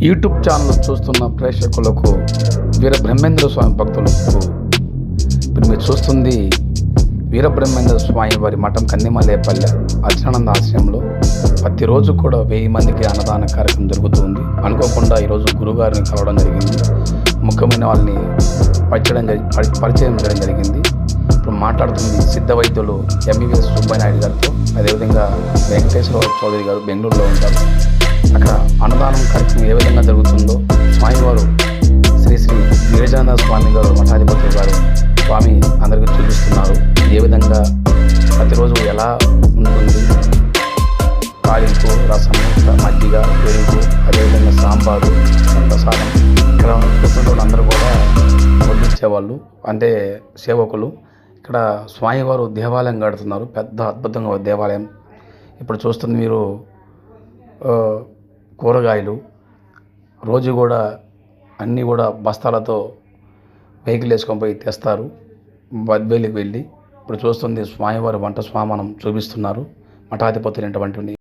YouTube channel చూస్తున్న ప్రేక్షకులకు వీరబ్రహ్మేంద్ర స్వామి భక్తులకు ఇప్పుడు మీరు చూస్తుంది వీరబ్రహ్మేంద్ర స్వామి వారి మఠం కన్నిమలేపల్లె అర్చనానంద ఆశ్రయంలో ప్రతిరోజు కూడా 1000 మందికి అన్నదాన కార్యక్రమం జరుగుతుంది. అనుకోకుండా ఈరోజు గురుగారిని కలవడం జరిగింది. ముఖ్యమైన వాళ్ళని పరిచయం చేయడం జరిగింది. ఇప్పుడు మాట్లాడుతుంది సిద్ధ వైద్యులు ఎంబీబీఎస్ సుబ్బనాయుడు గారితో, అదేవిధంగా వెంకటేశ్వర చౌదరి గారు బెంగళూరులో ఉంటారు. అక్కడ అన్నదానం కార్యక్రమం ఏ విధంగా జరుగుతుందో స్వామివారు శ్రీ శ్రీ గిరిజానంద స్వామి గారు మఠాధిపతులు గారు స్వామి అందరికీ చూపిస్తున్నారు. ఏ విధంగా ప్రతిరోజు ఎలా ఉంటుంది, తాలింపు, రసం, మజ్జిగ, పెరుగు, అదేవిధంగా సాంబారు, ప్రసాదం ఇక్కడ కూర్చున్న అందరూ కూడా వడ్డించేవాళ్ళు, అంటే సేవకులు. ఇక్కడ స్వామివారు దేవాలయం కడుతున్నారు, పెద్ద అద్భుతంగా దేవాలయం. ఇప్పుడు చూస్తుంది మీరు కూరగాయలు రోజు కూడా అన్నీ కూడా బస్తాలతో వెహికల్ వేసుకొని పోయి తెస్తారు బద్వేలికి వెళ్ళి. ఇప్పుడు చూస్తుంది స్వామివారి వంట స్వామనం చూపిస్తున్నారు మఠాధిపతులు.